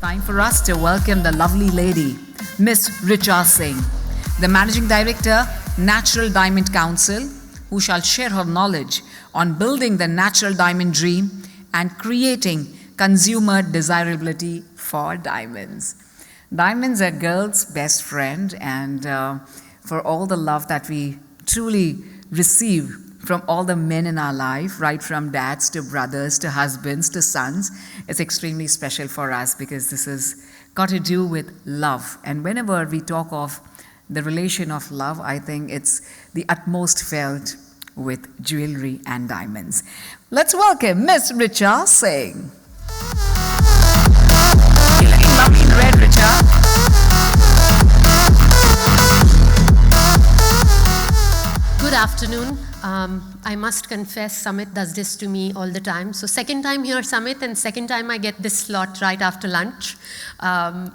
Time for us to welcome the lovely lady, Miss Richa Singh, the Managing Director, Natural Diamond Council, who shall share her knowledge on building the natural diamond dream and creating consumer desirability for diamonds. Diamonds are girls' best friend, and for all the love that we truly receive from all the men in our life, right from dads to brothers to husbands to sons, it's extremely special for us because this has got to do with love. And whenever we talk of the relation of love, I think it's the utmost felt with jewelry and diamonds. Let's welcome Miss Richa Singh. You're looking lovely in red, Richa. Good afternoon. I must confess, Samit does this to me all the time. So second time here, Samit, and second time I get this slot right after lunch.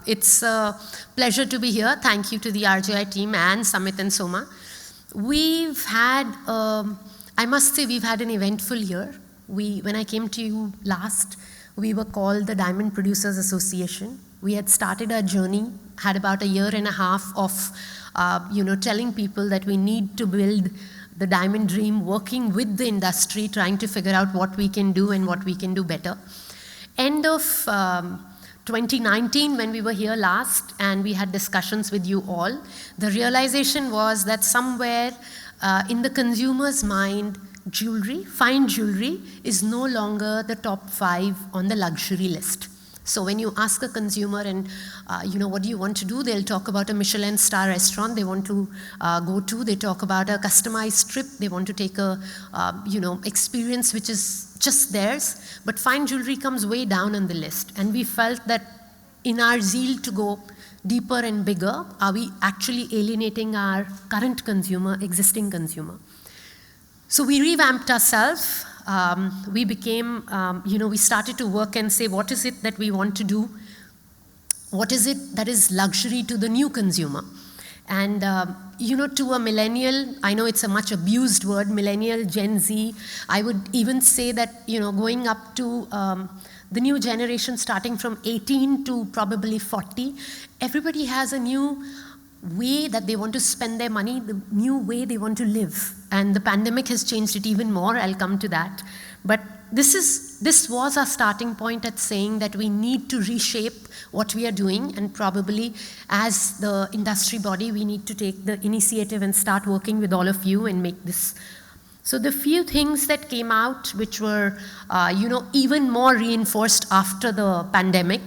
It's a pleasure to be here. Thank you to the RJI team and Samit and Soma. We've had, I must say, we've had an eventful year. When I came to you last, we were called the Diamond Producers Association. We had started our journey, had about a year and a half of telling people that we need to build the diamond dream, working with the industry, trying to figure out what we can do and what we can do better. End of 2019, when we were here last and we had discussions with you all, the realization was that somewhere in the consumer's mind, fine jewelry is no longer the top 5 on the luxury list. So when you ask a consumer and, what do you want to do? They'll talk about a Michelin star restaurant they want to go to. They talk about a customized trip. They want to take a, experience which is just theirs. But fine jewelry comes way down on the list. And we felt that in our zeal to go deeper and bigger, are we actually alienating our current consumer, existing consumer? So we revamped ourselves. We became, we started to work and say, what is it that we want to do? What is it that is luxury to the new consumer? And, to a millennial, I know it's a much abused word, millennial, Gen Z, I would even say that, going up to the new generation starting from 18 to probably 40, everybody has a new way that they want to spend their money, the new way they want to live. And the pandemic has changed it even more. I'll come to that. But this was our starting point at saying that we need to reshape what we are doing, and probably as the industry body, we need to take the initiative and start working with all of you and make this. So the few things that came out, which were, even more reinforced after the pandemic,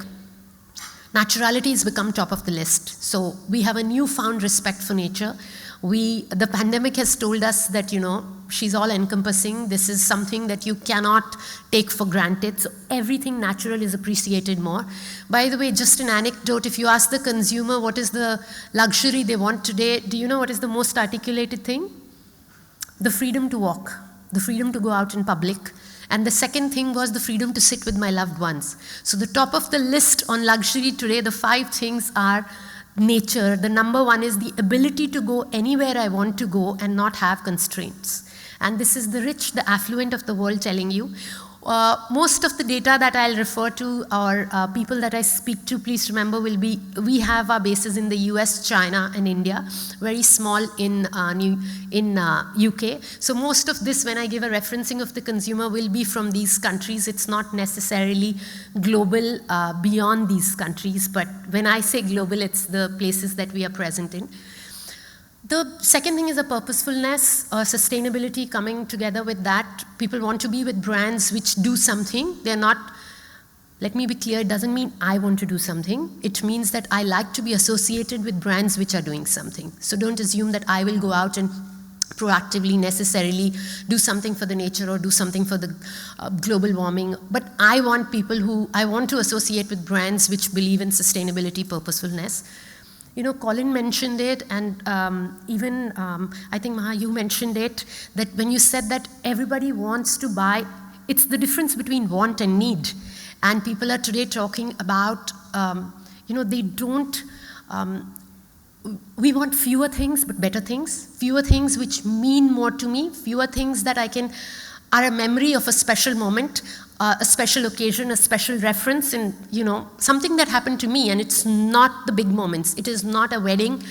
naturality has become top of the list. So we have a newfound respect for nature. The pandemic has told us that, she's all encompassing. This is something that you cannot take for granted. So everything natural is appreciated more. By the way, just an anecdote, if you ask the consumer what is the luxury they want today, do you know what is the most articulated thing? The freedom to walk, the freedom to go out in public. And the second thing was the freedom to sit with my loved ones. So the top of the list on luxury today, the 5 things are nature. The number 1 is the ability to go anywhere I want to go and not have constraints. And this is the rich, the affluent of the world telling you. Most of the data that I'll refer to, or people that I speak to, please remember, will be, we have our bases in the US, China, and India, very small in UK. So most of this, when I give a referencing of the consumer, will be from these countries. It's not necessarily global beyond these countries, but when I say global, it's the places that we are present in. The second thing is a purposefulness, sustainability coming together with that. People want to be with brands which do something. They're not, let me be clear, it doesn't mean I want to do something. It means that I like to be associated with brands which are doing something. So don't assume that I will go out and proactively necessarily do something for the nature or do something for the global warming. But I want to associate with brands which believe in sustainability, purposefulness. Colin mentioned it, and even I think, Maha, you mentioned it, that when you said that everybody wants to buy, it's the difference between want and need. And people are today talking about, they don't, we want fewer things but better things, fewer things which mean more to me, fewer things that are a memory of a special moment, a special occasion, a special reference, and something that happened to me. And it's not the big moments. It is not a wedding,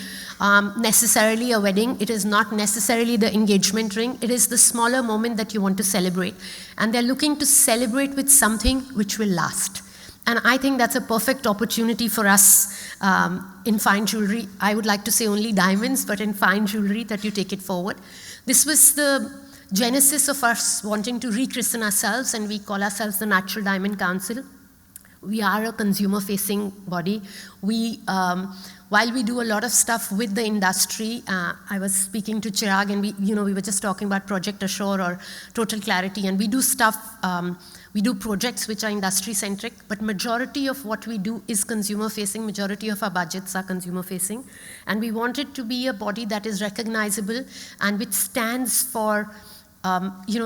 necessarily a wedding. It is not necessarily the engagement ring. It is the smaller moment that you want to celebrate. And they're looking to celebrate with something which will last. And I think that's a perfect opportunity for us in fine jewelry. I would like to say only diamonds, but in fine jewelry, that you take it forward. This was the genesis of us wanting to rechristen ourselves, and we call ourselves the Natural Diamond Council. We are a consumer-facing body. While we do a lot of stuff with the industry, I was speaking to Chirag, and we were just talking about Project Assure or Total Clarity, and we do stuff. We do projects which are industry-centric, but majority of what we do is consumer-facing. Majority of our budgets are consumer-facing, and we want it to be a body that is recognizable and which stands for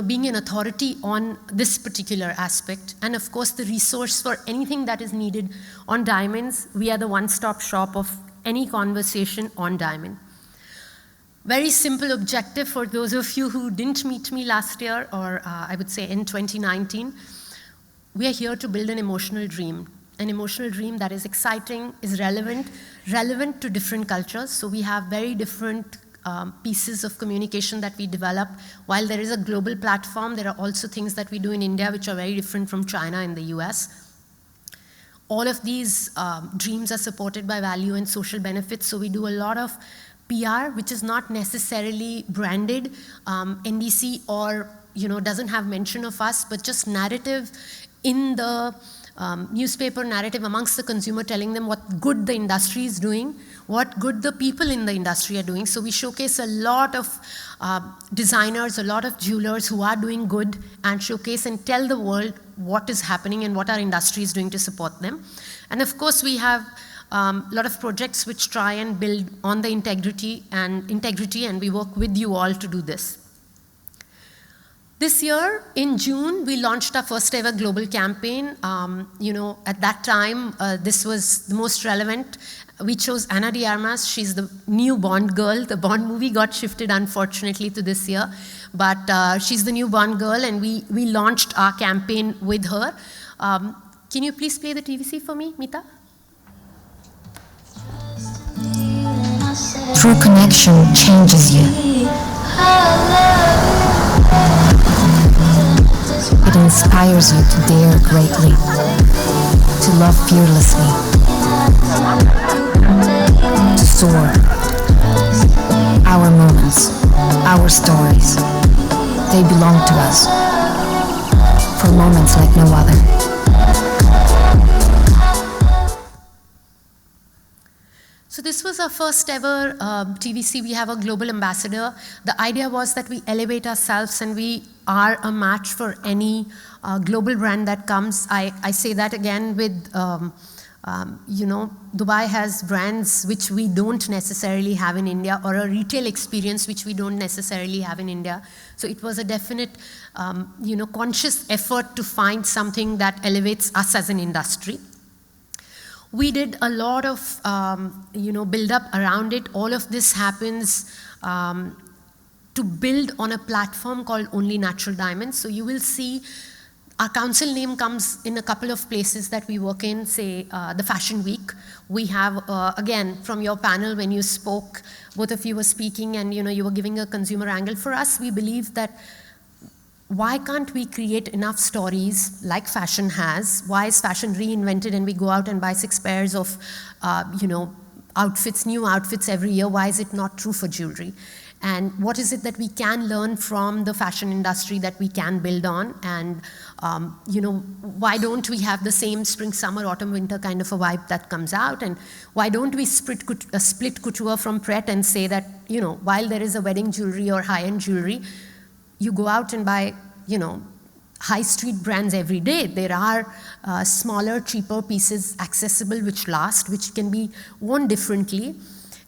being an authority on this particular aspect. And of course, the resource for anything that is needed on diamonds. We are the one-stop shop of any conversation on diamond. Very simple objective for those of you who didn't meet me last year, or I would say in 2019. We are here to build an emotional dream that is exciting, is relevant to different cultures. So we have very different pieces of communication that we develop. While there is a global platform, there are also things that we do in India which are very different from China and the US. All of these dreams are supported by value and social benefits. So we do a lot of PR, which is not necessarily branded, NDC, or doesn't have mention of us, but just narrative in the newspaper narrative amongst the consumer, telling them what good the industry is doing, what good the people in the industry are doing. So we showcase a lot of designers, a lot of jewelers who are doing good, and showcase and tell the world what is happening and what our industry is doing to support them. And of course, we have a lot of projects which try and build on the integrity, and we work with you all to do this. This year, in June, we launched our first ever global campaign. At that time, this was the most relevant. We chose Ana de Armas. She's the new Bond girl. The Bond movie got shifted, unfortunately, to this year. But she's the new Bond girl, and we launched our campaign with her. Can you please play the TVC for me, Mita? True connection changes you. It inspires you to dare greatly, to love fearlessly, to soar. Our moments, our stories, they belong to us, for moments like no other. So this was our first ever TVC. We have a global ambassador. The idea was that we elevate ourselves, and we are a match for any global brand that comes. I say that again with, Dubai has brands which we don't necessarily have in India, or a retail experience which we don't necessarily have in India. So it was a definite, conscious effort to find something that elevates us as an industry. We did a lot of, build up around it. All of this happens to build on a platform called Only Natural Diamonds. So you will see our council name comes in a couple of places that we work in, say the Fashion Week. We have, again, from your panel when you spoke, both of you were speaking and you were giving a consumer angle. For us, we believe that why can't we create enough stories like fashion has? Why is fashion reinvented and we go out and buy 6 pairs of, outfits, new outfits every year? Why is it not true for jewelry? And what is it that we can learn from the fashion industry that we can build on? And, why don't we have the same spring, summer, autumn, winter kind of a vibe that comes out? And why don't we split couture from Pret and say that, while there is a wedding jewelry or high-end jewelry, you go out and buy, high street brands every day. There are smaller, cheaper pieces accessible which last, which can be worn differently.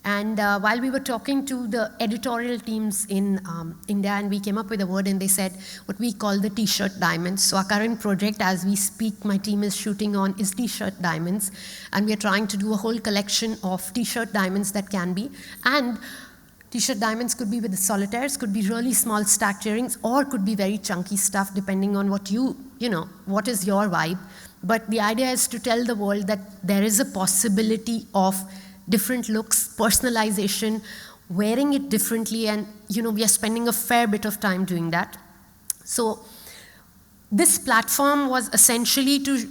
And while we were talking to the editorial teams in India, and we came up with a word, and they said what we call the T-shirt diamonds. So our current project, as we speak, my team is shooting on, is T-shirt diamonds. And we are trying to do a whole collection of T-shirt diamonds that can be. And T-shirt diamonds could be with the solitaires, could be really small stacked earrings, or could be very chunky stuff depending on what what is your vibe. But the idea is to tell the world that there is a possibility of different looks, personalization, wearing it differently, and we are spending a fair bit of time doing that. So this platform was essentially to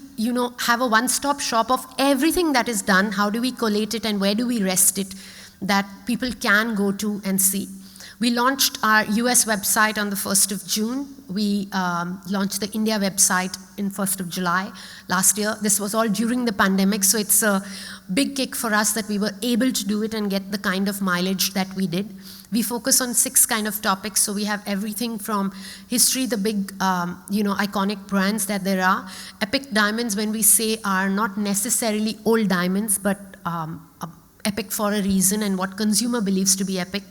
have a one-stop shop of everything that is done, how do we collate it and where do we rest it, that people can go to and see. We launched our US website on the 1st of June. We launched the India website in 1st of July last year. This was all during the pandemic, so it's a big kick for us that we were able to do it and get the kind of mileage that we did. We focus on 6 kind of topics, so we have everything from history, the big, iconic brands that there are. Epic diamonds, when we say, are not necessarily old diamonds, but epic for a reason and what consumer believes to be epic.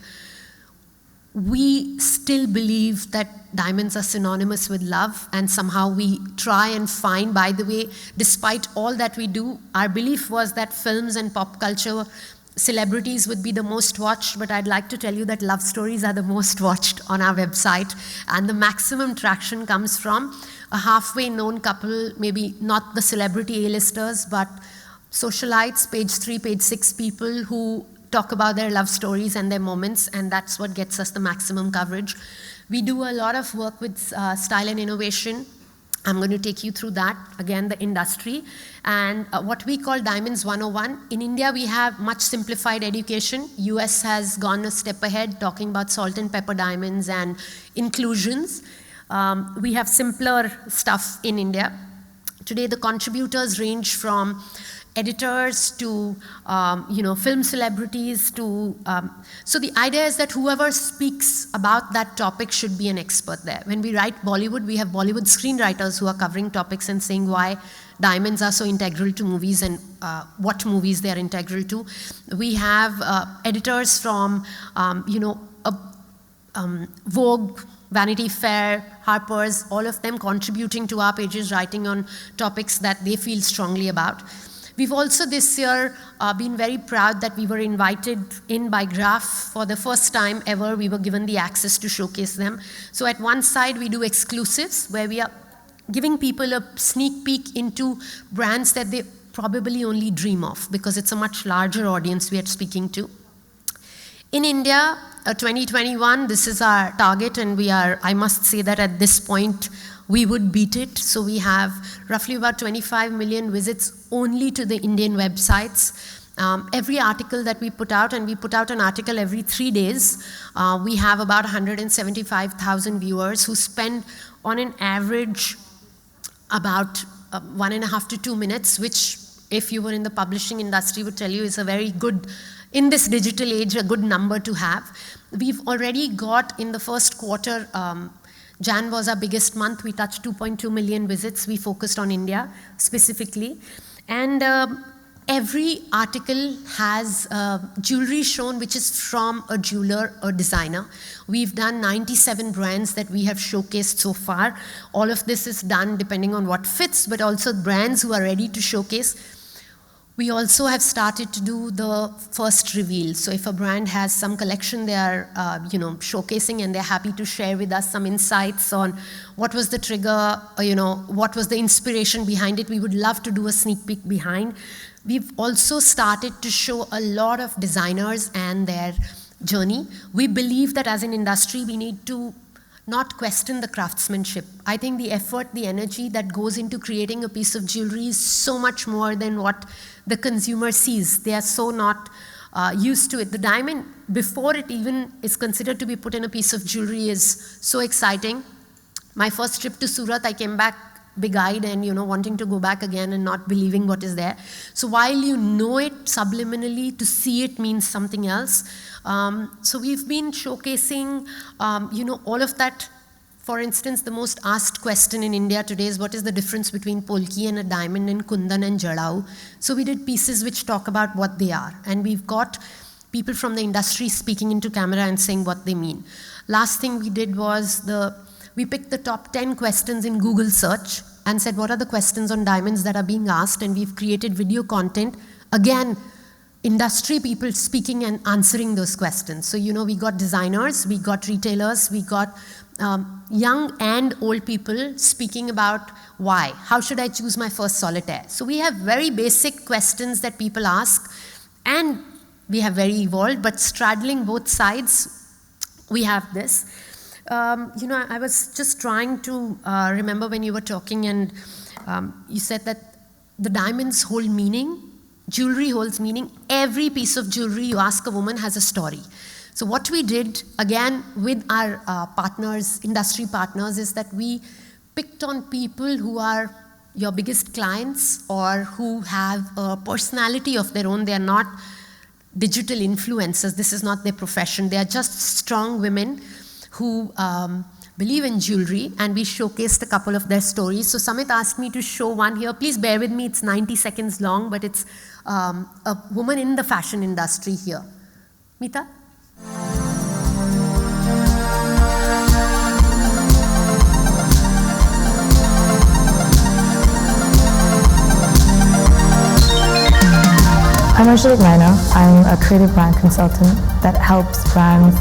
We still believe that diamonds are synonymous with love, and somehow we try and find, by the way, despite all that we do, our belief was that films and pop culture celebrities would be the most watched, but I'd like to tell you that love stories are the most watched on our website, and the maximum traction comes from a halfway known couple, maybe not the celebrity A-listers, but socialites, page 3, page 6 people who talk about their love stories and their moments, and that's what gets us the maximum coverage. We do a lot of work with style and innovation. I'm going to take you through that, again, the industry, and what we call Diamonds 101. In India, we have much simplified education. US has gone a step ahead, talking about salt and pepper diamonds and inclusions. We have simpler stuff in India. Today, the contributors range from editors to film celebrities to so the idea is that whoever speaks about that topic should be an expert there. When we write Bollywood, we have Bollywood screenwriters who are covering topics and saying why diamonds are so integral to movies and what movies they are integral to. We have editors from Vogue, Vanity Fair, Harper's, all of them contributing to our pages, writing on topics that they feel strongly about. We've also this year been very proud that we were invited in by Graph. For the first time ever, we were given the access to showcase them. So at one side, we do exclusives, where we are giving people a sneak peek into brands that they probably only dream of, because it's a much larger audience we are speaking to. In India, 2021, this is our target, and we are, I must say that at this point, we would beat it. So we have roughly about 25 million visits only to the Indian websites. Every article that we put out, and we put out an article every 3 days, we have about 175,000 viewers who spend on an average about 1.5 to 2 minutes, which if you were in the publishing industry would tell you is a very good, in this digital age, a good number to have. We've already got in the first quarter, Jan was our biggest month. We touched 2.2 million visits. We focused on India specifically. And every article has jewelry shown, which is from a jeweler or designer. We've done 97 brands that we have showcased so far. All of this is done depending on what fits, but also brands who are ready to showcase. We also have started to do the first reveal. So if a brand has some collection they are showcasing, and they're happy to share with us some insights on what was the trigger, what was the inspiration behind it, we would love to do a sneak peek behind. We've also started to show a lot of designers and their journey. We believe that as an industry, we need to not question the craftsmanship. I think the effort, the energy that goes into creating a piece of jewelry is so much more than what the consumer sees. They are so not used to it. The diamond, before it even is considered to be put in a piece of jewelry, is so exciting. My first trip to Surat, I came back big-eyed and wanting to go back again and not believing what is there. So while you know it subliminally, to see it means something else. So we've been showcasing, all of that. For instance, the most asked question in India today is what is the difference between polki and a diamond and kundan and jadau. So we did pieces which talk about what they are. And we've got people from the industry speaking into camera and saying what they mean. Last thing we did was we picked the top 10 questions in Google search and said what are the questions on diamonds that are being asked, and we've created video content. Again, industry people speaking and answering those questions. So, we got designers, we got retailers, we got young and old people speaking about why. How should I choose my first solitaire? So we have very basic questions that people ask, and we have very evolved, but straddling both sides, we have this. I was just trying to remember when you were talking, and you said that the diamonds hold meaning, jewelry holds meaning. Every piece of jewelry you ask a woman has a story. So what we did, again, with our partners, industry partners, is that we picked on people who are your biggest clients or who have a personality of their own. They are not digital influencers. This is not their profession. They are just strong women who believe in jewelry, and we showcased a couple of their stories. So Samit asked me to show one here. Please bear with me. It's 90 seconds long, but it's a woman in the fashion industry here. Meeta? I'm Arshad Naina. I'm a creative brand consultant that helps brands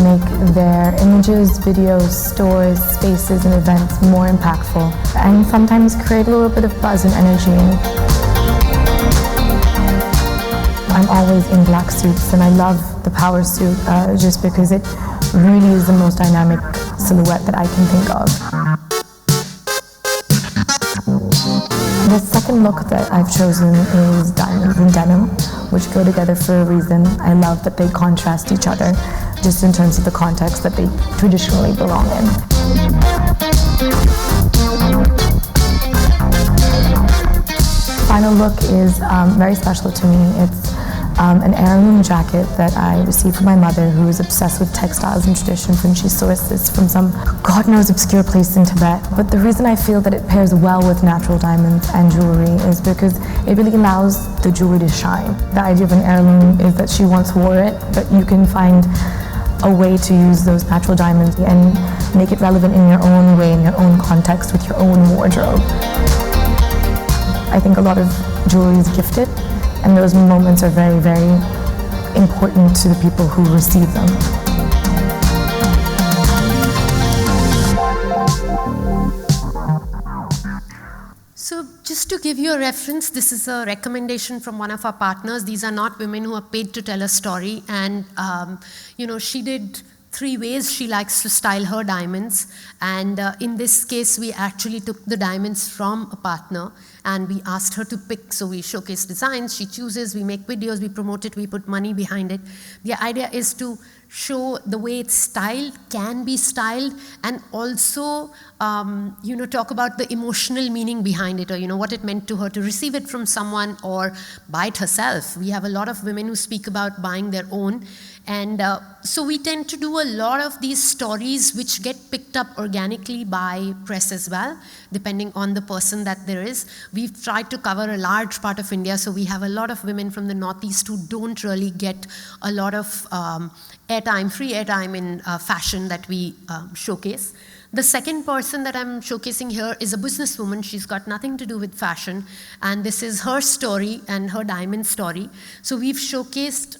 make their images, videos, stores, spaces, and events more impactful, and sometimes create a little bit of buzz and energy. I'm always in black suits, and I love the power suit just because it really is the most dynamic silhouette that I can think of. The second look that I've chosen is diamonds and denim, which go together for a reason. I love that they contrast each other, just in terms of the context that they traditionally belong in. Final look is very special to me. It's an heirloom jacket that I received from my mother, who is obsessed with textiles and traditions, and she sourced this from some God knows obscure place in Tibet. But the reason I feel that it pairs well with natural diamonds and jewelry is because it really allows the jewelry to shine. The idea of an heirloom is that she once wore it, but you can find a way to use those natural diamonds and make it relevant in your own way, in your own context, with your own wardrobe. I think a lot of jewelry is gifted, and those moments are very, very important to the people who receive them. So just to give you a reference, this is a recommendation from one of our partners. These are not women who are paid to tell a story. And, she did 3 ways she likes to style her diamonds. And in this case, we actually took the diamonds from a partner and we asked her to pick. So we showcase designs, she chooses, we make videos, we promote it, we put money behind it. The idea is to show the way it's styled, can be styled, and also, talk about the emotional meaning behind it, or, what it meant to her to receive it from someone or buy it herself. We have a lot of women who speak about buying their own. And so we tend to do a lot of these stories which get picked up organically by press as well, depending on the person that there is. We've tried to cover a large part of India, so we have a lot of women from the Northeast who don't really get a lot of free airtime in fashion that we showcase. The second person that I'm showcasing here is a businesswoman. She's got nothing to do with fashion, and this is her story and her diamond story. So we've showcased,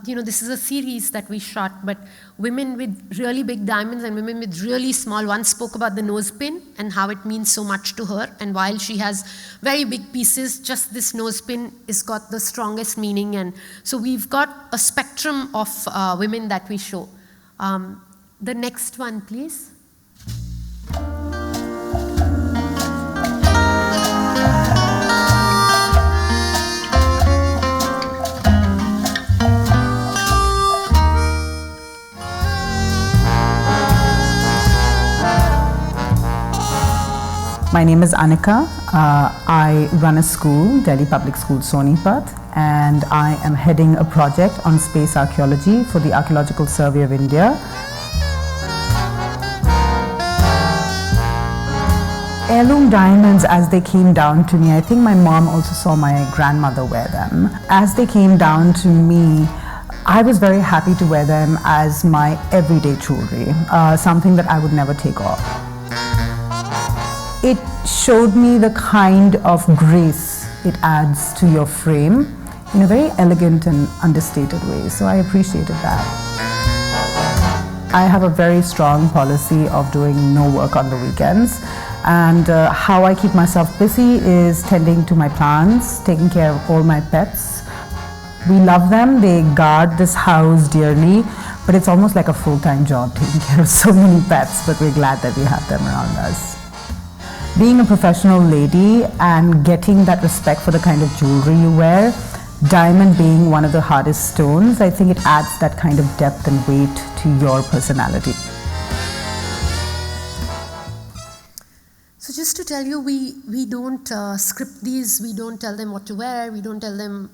this is a series that we shot, but women with really big diamonds and women with really small. One spoke about the nose pin and how it means so much to her, and while she has very big pieces, just this nose pin has got the strongest meaning. And so we've got a spectrum of women that we show. The next one, please. My name is Anika. I run a school, Delhi Public School, Sonipat, and I am heading a project on space archaeology for the Archaeological Survey of India. Heirloom diamonds, as they came down to me, I think my mom also saw my grandmother wear them. As they came down to me, I was very happy to wear them as my everyday jewelry, something that I would never take off. It showed me the kind of grace it adds to your frame. in a very elegant and understated way. So I appreciated that. I have a very strong policy of doing no work on the weekends. And how I keep myself busy is tending to my plants, taking care of all my pets. We love them, they guard this house dearly, but it's almost like a full-time job taking care of so many pets, but we're glad that we have them around us. Being a professional lady and getting that respect for the kind of jewelry you wear, diamond being one of the hardest stones, I think it adds that kind of depth and weight to your personality. So just to tell you, we don't script these, we don't tell them what to wear, we don't tell them,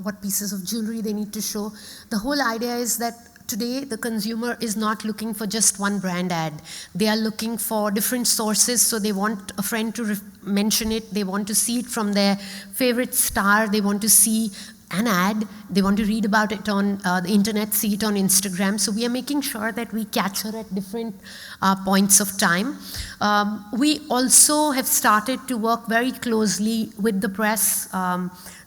what pieces of jewelry they need to show. The whole idea is that today the consumer is not looking for just one brand ad. They are looking for different sources, so they want a friend to mention it, they want to see it from their favorite star, they want to see an ad, they want to read about it on the internet, see it on Instagram. So we are making sure that we catch her at different points of time. We also have started to work very closely with the press.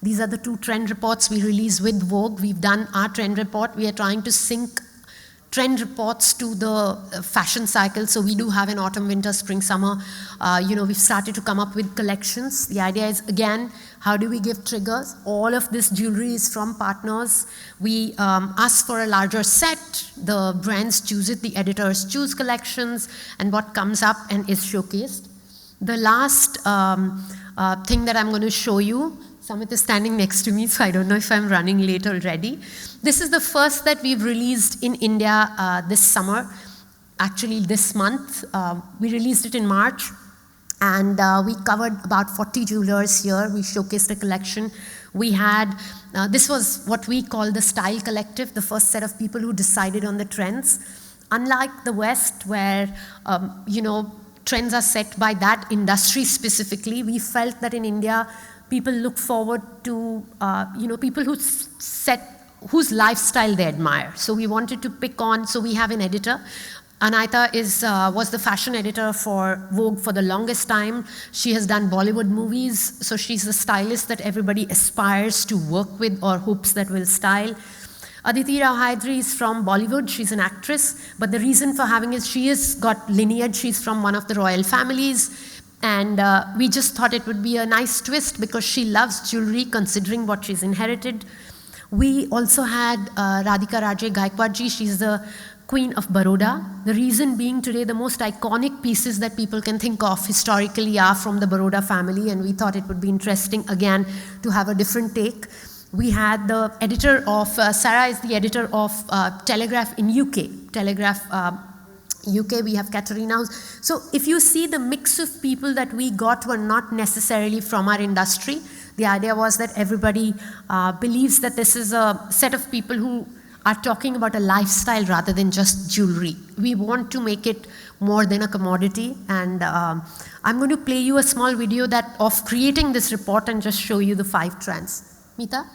These are the 2 trend reports we released with Vogue. We've done our trend report. We are trying to sync trend reports to the fashion cycle. So we do have an autumn, winter, spring, summer. We've started to come up with collections. The idea is, again, how do we give triggers? All of this jewelry is from partners. We ask for a larger set. The brands choose it. The editors choose collections and what comes up and is showcased. The last thing that I'm going to show you, Samit is standing next to me, so I don't know if I'm running late already. This is the first that we've released in India this summer, actually this month. We released it in March, and we covered about 40 jewelers here. We showcased a collection. We had, this was what we call the Style Collective, the first set of people who decided on the trends. Unlike the West, where, trends are set by that industry specifically, we felt that in India, people look forward to, people whose lifestyle they admire. So we wanted to pick on, so we have an editor. Anaita was the fashion editor for Vogue for the longest time. She has done Bollywood movies, so she's the stylist that everybody aspires to work with or hopes that will style. Aditi Rao Hydari is from Bollywood. She's an actress, but the reason for having is she has got lineage. She's from one of the royal families. And we just thought it would be a nice twist because she loves jewelry considering what she's inherited. We also had Radhika Raje Gaikwadji. She's the Queen of Baroda. The reason being today the most iconic pieces that people can think of historically are from the Baroda family, and we thought it would be interesting again to have a different take. We had the editor of, Sarah is the editor of Telegraph in UK. Telegraph UK, we have Katerina. So if you see the mix of people that we got were not necessarily from our industry. The idea was that everybody believes that this is a set of people who are talking about a lifestyle rather than just jewelry. We want to make it more than a commodity, and I'm going to play you a small video of creating this report and just show you the 5 trends. Meeta?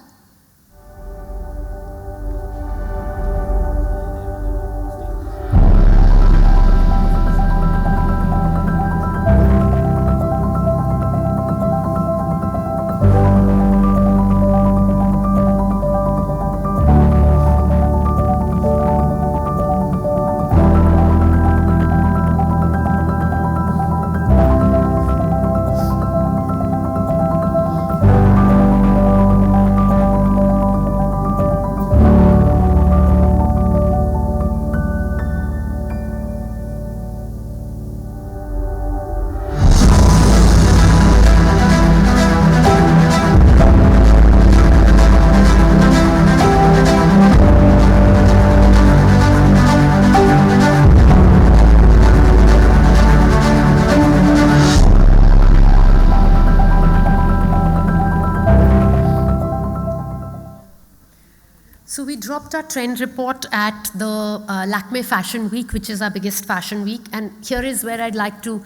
So we dropped our trend report at the Lakme Fashion Week, which is our biggest fashion week. And here is where I'd like to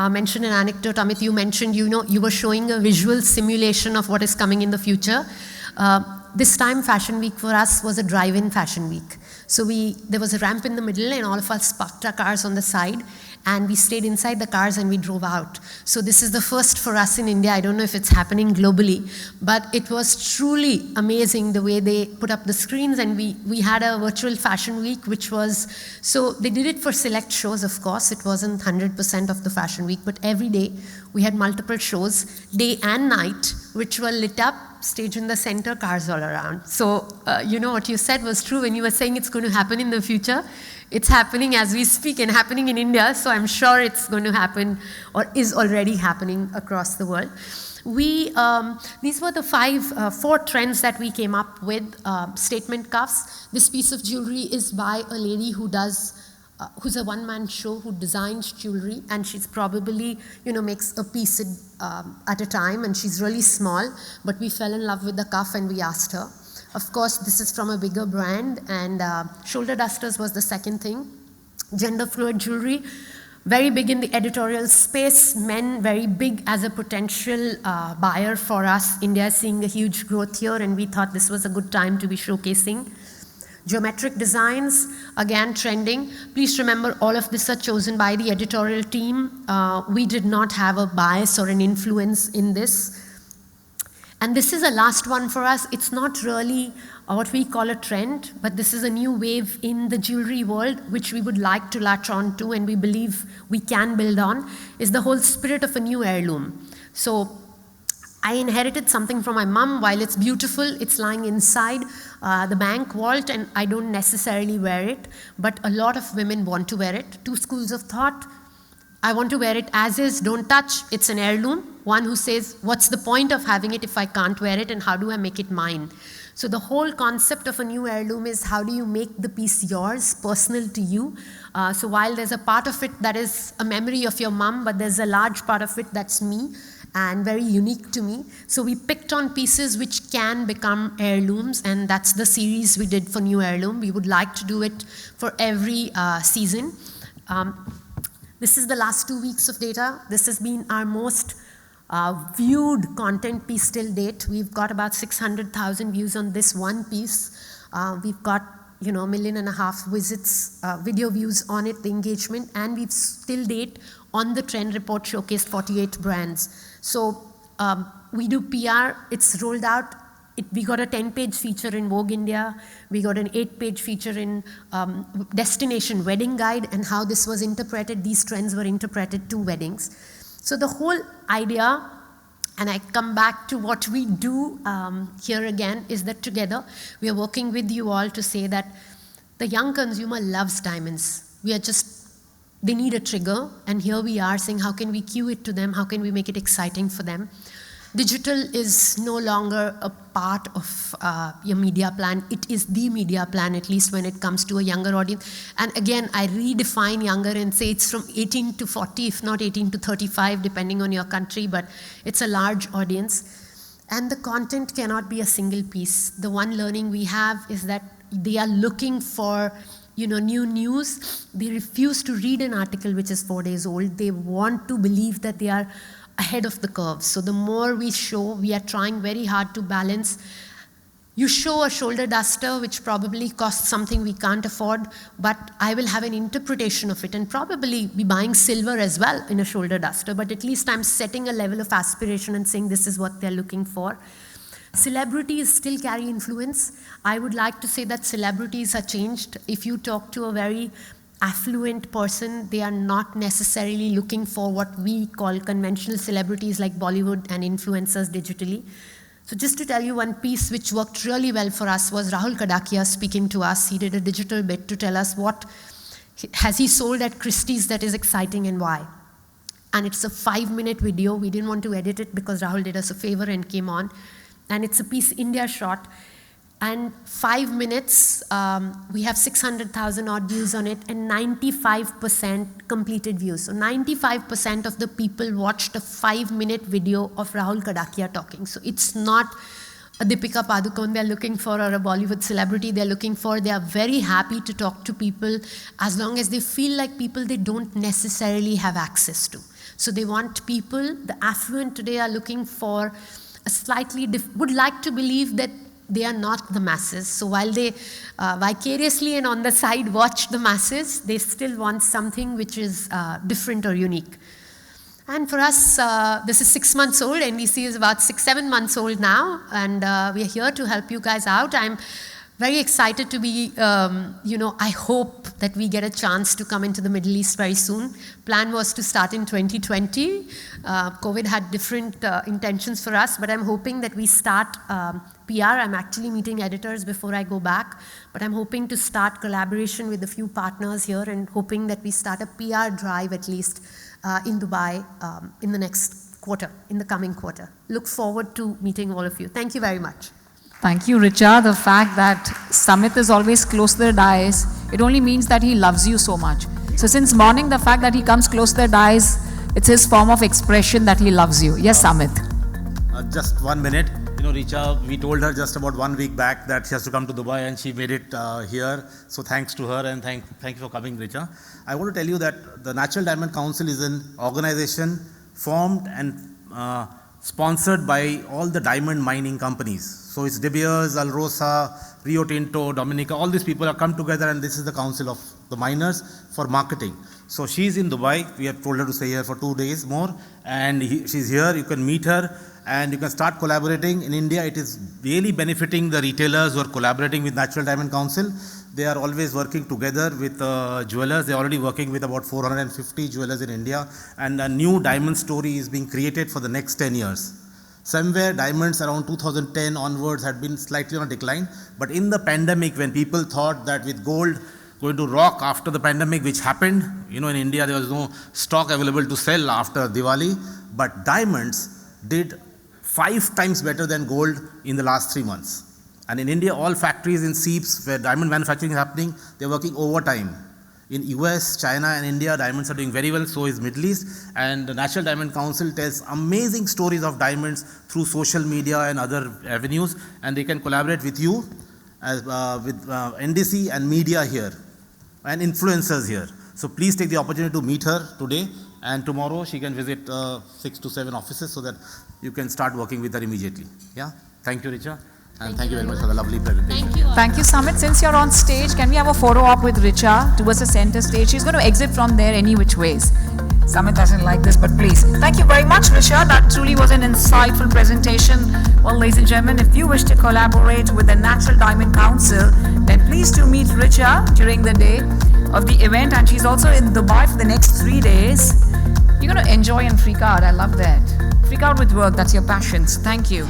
mention an anecdote. Amit, you mentioned, you were showing a visual simulation of what is coming in the future. This time Fashion Week for us was a drive-in fashion week. So there was a ramp in the middle, and all of us parked our cars on the side, and we stayed inside the cars and we drove out. So this is the first for us in India. I don't know if it's happening globally, but it was truly amazing the way they put up the screens, and we had a virtual fashion week, which was, so they did it for select shows, of course. It wasn't 100% of the fashion week, but every day we had multiple shows, day and night, which were lit up, stage in the center, cars all around. So, what you said was true when you were saying it's going to happen in the future. It's happening as we speak and happening in India, so I'm sure it's going to happen or is already happening across the world. These were the four trends that we came up with. Statement cuffs. This piece of jewelry is by a lady who's a one-man show, who designs jewelry, and she's probably, makes a piece at a time, and she's really small, but we fell in love with the cuff and we asked her. Of course, this is from a bigger brand, and shoulder dusters was the second thing. Gender fluid jewelry, very big in the editorial space. Men, very big as a potential buyer for us. India is seeing a huge growth here, and we thought this was a good time to be showcasing. Geometric designs, again trending. Please remember, all of this are chosen by the editorial team. We did not have a bias or an influence in this. And this is a last one for us. It's not really what we call a trend, but this is a new wave in the jewelry world, which we would like to latch on to, and we believe we can build on, is the whole spirit of a new heirloom. So I inherited something from my mom. While it's beautiful, it's lying inside the bank vault, and I don't necessarily wear it, but a lot of women want to wear it. Two schools of thought. I want to wear it as is, don't touch, it's an heirloom. One who says, what's the point of having it if I can't wear it, and how do I make it mine? So the whole concept of a new heirloom is, how do you make the piece yours, personal to you? So while there's a part of it that is a memory of your mom, but there's a large part of it that's me, and very unique to me. So we picked on pieces which can become heirlooms, and that's the series we did for New Heirloom. We would like to do it for every season. This is the last 2 weeks of data. This has been our most viewed content piece till date. We've got about 600,000 views on this one piece. We've got 1.5 million visits, video views on it, the engagement, and we've till date on the trend report showcased 48 brands. So we do PR, it's rolled out. We got a 10-page feature in Vogue India. We got an 8-page feature in Destination Wedding Guide, and how this was interpreted, these trends were interpreted to weddings. So the whole idea, and I come back to what we do here again, is that together we are working with you all to say that the young consumer loves diamonds. They need a trigger, and here we are saying, how can we cue it to them? How can we make it exciting for them? Digital is no longer a part of your media plan. It is the media plan, at least when it comes to a younger audience. And again, I redefine younger and say it's from 18 to 40, if not 18 to 35, depending on your country, but it's a large audience. And the content cannot be a single piece. The one learning we have is that they are looking for new news. They refuse to read an article which is 4 days old. They want to believe that they are ahead of the curve. So the more we show, we are trying very hard to balance. You show a shoulder duster, which probably costs something we can't afford, but I will have an interpretation of it and probably be buying silver as well in a shoulder duster, but at least I'm setting a level of aspiration and saying this is what they're looking for. Celebrities still carry influence. I would like to say that celebrities are changed. If you talk to a very affluent person, they are not necessarily looking for what we call conventional celebrities like Bollywood and influencers digitally. So just to tell you one piece which worked really well for us was Rahul Kadakia speaking to us. He did a digital bit to tell us what has he sold at Christie's that is exciting and why. And it's a 5-minute video. We didn't want to edit it because Rahul did us a favor and came on. And it's a piece India shot. And 5 minutes, we have 600,000 odd views on it, and 95% completed views. So 95% of the people watched a 5-minute video of Rahul Kadakia talking. So it's not a Deepika Padukone they're looking for or a Bollywood celebrity they're looking for. They are very happy to talk to people as long as they feel like people they don't necessarily have access to. So they want people, the affluent today are looking for a slightly would like to believe that they are not the masses. So while they vicariously and on the side watch the masses, they still want something which is different or unique. And for us, this is 6 months old. NDC is about 6-7 months old now, and we are here to help you guys out. I'm very excited to be, I hope that we get a chance to come into the Middle East very soon. Plan was to start in 2020. COVID had different intentions for us, but I'm hoping that we start PR. I'm actually meeting editors before I go back, but I'm hoping to start collaboration with a few partners here and hoping that we start a PR drive at least in Dubai in the next quarter, in the coming quarter. Look forward to meeting all of you. Thank you very much. Thank you, Richa. The fact that Samit is always close to the dais, it only means that he loves you so much. So since morning, the fact that he comes close to the dais, it's his form of expression that he loves you. Yes, Samit. Just 1 minute. Richa, we told her just about 1 week back that she has to come to Dubai, and she made it here. So thanks to her, and thank you for coming, Richa. I want to tell you that the Natural Diamond Council is an organization formed and sponsored by all the diamond mining companies. So it's De Beers, Alrosa, Rio Tinto, Dominica, all these people have come together, and this is the council of the miners for marketing. So she's in Dubai. We have told her to stay here for 2 days more, and she's here. You can meet her, and you can start collaborating. In India, it is really benefiting the retailers who are collaborating with Natural Diamond Council. They are always working together with jewelers. They're already working with about 450 jewelers in India, and a new diamond story is being created for the next 10 years. Somewhere diamonds around 2010 onwards had been slightly on a decline, but in the pandemic, when people thought that with gold going to rock after the pandemic, which happened, in India there was no stock available to sell after Diwali, but diamonds did 5 times better than gold in the last 3 months. And in India, all factories in SEEPs where diamond manufacturing is happening, they're working overtime. In US, China and India, diamonds are doing very well, so is Middle East. And the Natural Diamond Council tells amazing stories of diamonds through social media and other avenues, and they can collaborate with you, with NDC and media here, and influencers here. So please take the opportunity to meet her today, and tomorrow she can visit 6 to 7 offices so that you can start working with her immediately. Yeah, thank you, Richa. And thank you very much for the lovely presentation. Thank you. Thank you, Samit. Since you're on stage, can we have a photo op with Richa towards the center stage? She's going to exit from there any which ways. Samit doesn't like this, but please. Thank you very much, Richa. That truly was an insightful presentation. Well, ladies and gentlemen, if you wish to collaborate with the Natural Diamond Council, then please do meet Richa during the day of the event. And she's also in Dubai for the next 3 days. You're going to enjoy and freak out. I love that. Freak out with work. That's your passions. Thank you.